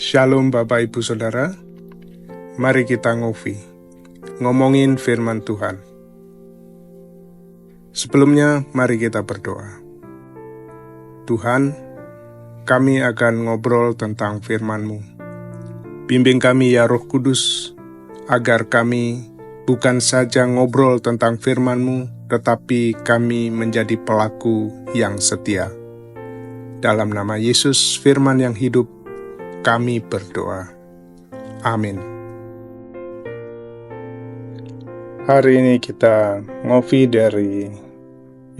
Shalom Bapak Ibu Saudara, mari kita ngomongin firman Tuhan. Sebelumnya mari kita berdoa. Tuhan, kami akan ngobrol tentang firman-Mu. Bimbing kami ya Roh Kudus, agar kami bukan saja ngobrol tentang firman-Mu, tetapi kami menjadi pelaku yang setia. Dalam nama Yesus, firman yang hidup, kami berdoa. Amin. Hari ini kita ngopi dari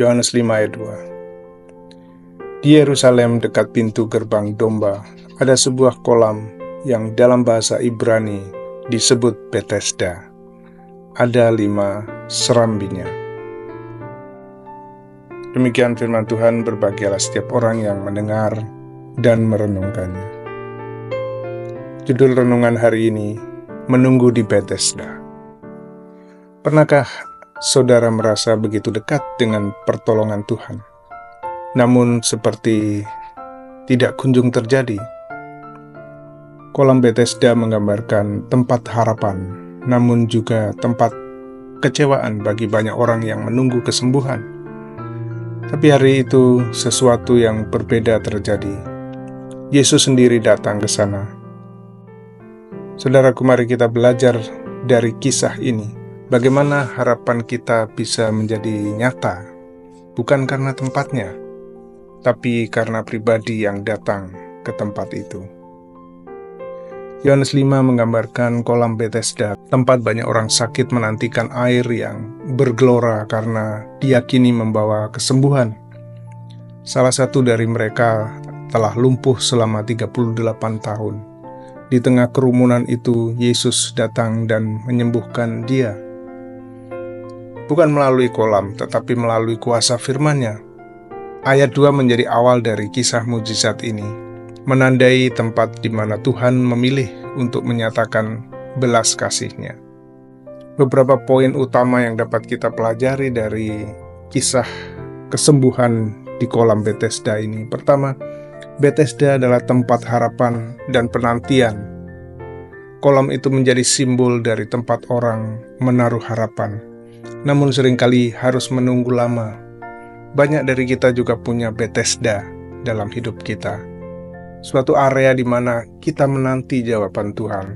Yohanes 5 ayat 2. Di Yerusalem dekat pintu gerbang domba, ada sebuah kolam yang dalam bahasa Ibrani disebut Betesda. Ada 5 serambinya. Demikian firman Tuhan, berbahagialah setiap orang yang mendengar dan merenungkannya. Judul renungan hari ini, Menunggu di Betesda. Pernahkah saudara merasa begitu dekat dengan pertolongan Tuhan, namun seperti tidak kunjung terjadi? Kolam Betesda menggambarkan tempat harapan, namun juga tempat kecewaan bagi banyak orang yang menunggu kesembuhan. Tapi hari itu sesuatu yang berbeda terjadi. Yesus sendiri datang ke sana. Saudaraku, mari kita belajar dari kisah ini, bagaimana harapan kita bisa menjadi nyata, bukan karena tempatnya, tapi karena pribadi yang datang ke tempat itu. Yohanes 5 menggambarkan kolam Betesda, tempat banyak orang sakit menantikan air yang bergelora karena diyakini membawa kesembuhan. Salah satu dari mereka telah lumpuh selama 38 tahun. Di tengah kerumunan itu, Yesus datang dan menyembuhkan dia. Bukan melalui kolam, tetapi melalui kuasa firman-Nya. Ayat 2 menjadi awal dari kisah mujizat ini, menandai tempat di mana Tuhan memilih untuk menyatakan belas kasih-Nya. Beberapa poin utama yang dapat kita pelajari dari kisah kesembuhan di kolam Betesda ini. Pertama, Betesda adalah tempat harapan dan penantian. Kolam itu menjadi simbol dari tempat orang menaruh harapan, namun seringkali harus menunggu lama. Banyak dari kita juga punya Betesda dalam hidup kita. Suatu area di mana kita menanti jawaban Tuhan.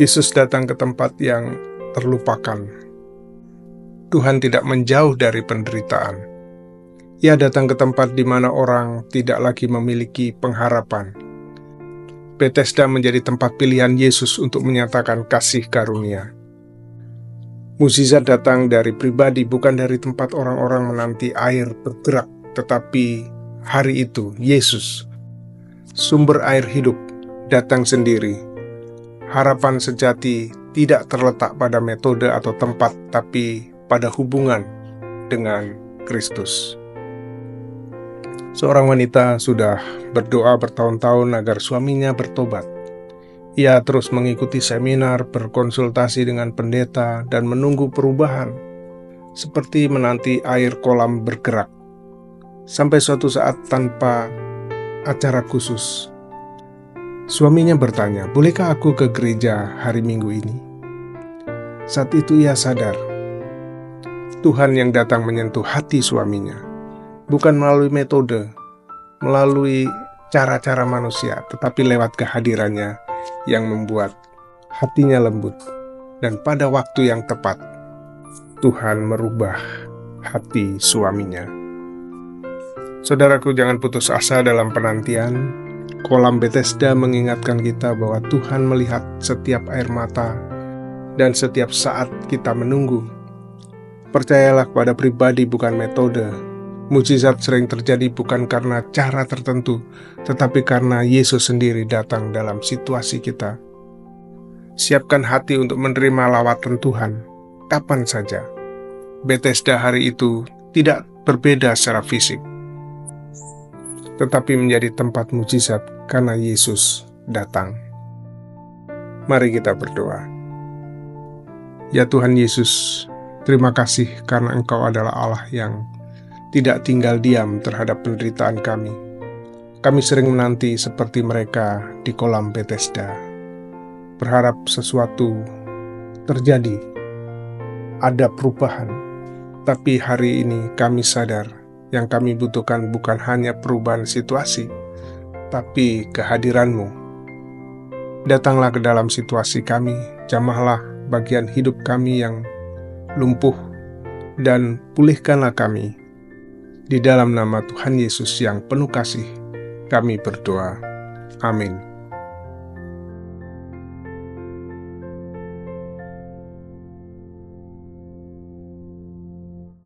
Yesus datang ke tempat yang terlupakan. Tuhan tidak menjauh dari penderitaan. Ia datang ke tempat di mana orang tidak lagi memiliki pengharapan. Betesda menjadi tempat pilihan Yesus untuk menyatakan kasih karunia. Mukjizat datang dari pribadi, bukan dari tempat orang-orang menanti air bergerak, tetapi hari itu Yesus, sumber air hidup, datang sendiri. Harapan sejati tidak terletak pada metode atau tempat, tapi pada hubungan dengan Kristus. Seorang wanita sudah berdoa bertahun-tahun agar suaminya bertobat. Ia terus mengikuti seminar, berkonsultasi dengan pendeta, dan menunggu perubahan, seperti menanti air kolam bergerak. Sampai suatu saat tanpa acara khusus, suaminya bertanya, "Bolehkah aku ke gereja hari Minggu ini?" Saat itu ia sadar, Tuhan yang datang menyentuh hati suaminya, bukan melalui metode, melalui cara-cara manusia, tetapi lewat kehadirannya yang membuat hatinya lembut. Dan pada waktu yang tepat, Tuhan merubah hati suaminya. Saudaraku, jangan putus asa dalam penantian. Kolam Betesda mengingatkan kita bahwa Tuhan melihat setiap air mata dan setiap saat kita menunggu. Percayalah kepada pribadi, bukan metode. Mukjizat sering terjadi bukan karena cara tertentu, tetapi karena Yesus sendiri datang dalam situasi kita. Siapkan hati untuk menerima lawatan Tuhan, kapan saja. Betesda hari itu tidak berbeda secara fisik, tetapi menjadi tempat mukjizat karena Yesus datang. Mari kita berdoa. Ya Tuhan Yesus, terima kasih karena Engkau adalah Allah yang tidak tinggal diam terhadap penderitaan kami. Kami sering menanti seperti mereka di kolam Bethesda, berharap sesuatu terjadi, ada perubahan. Tapi hari ini kami sadar yang kami butuhkan bukan hanya perubahan situasi, tapi kehadiran-Mu. Datanglah ke dalam situasi kami, jamahlah bagian hidup kami yang lumpuh, dan pulihkanlah kami. Di dalam nama Tuhan Yesus yang penuh kasih, kami berdoa. Amin.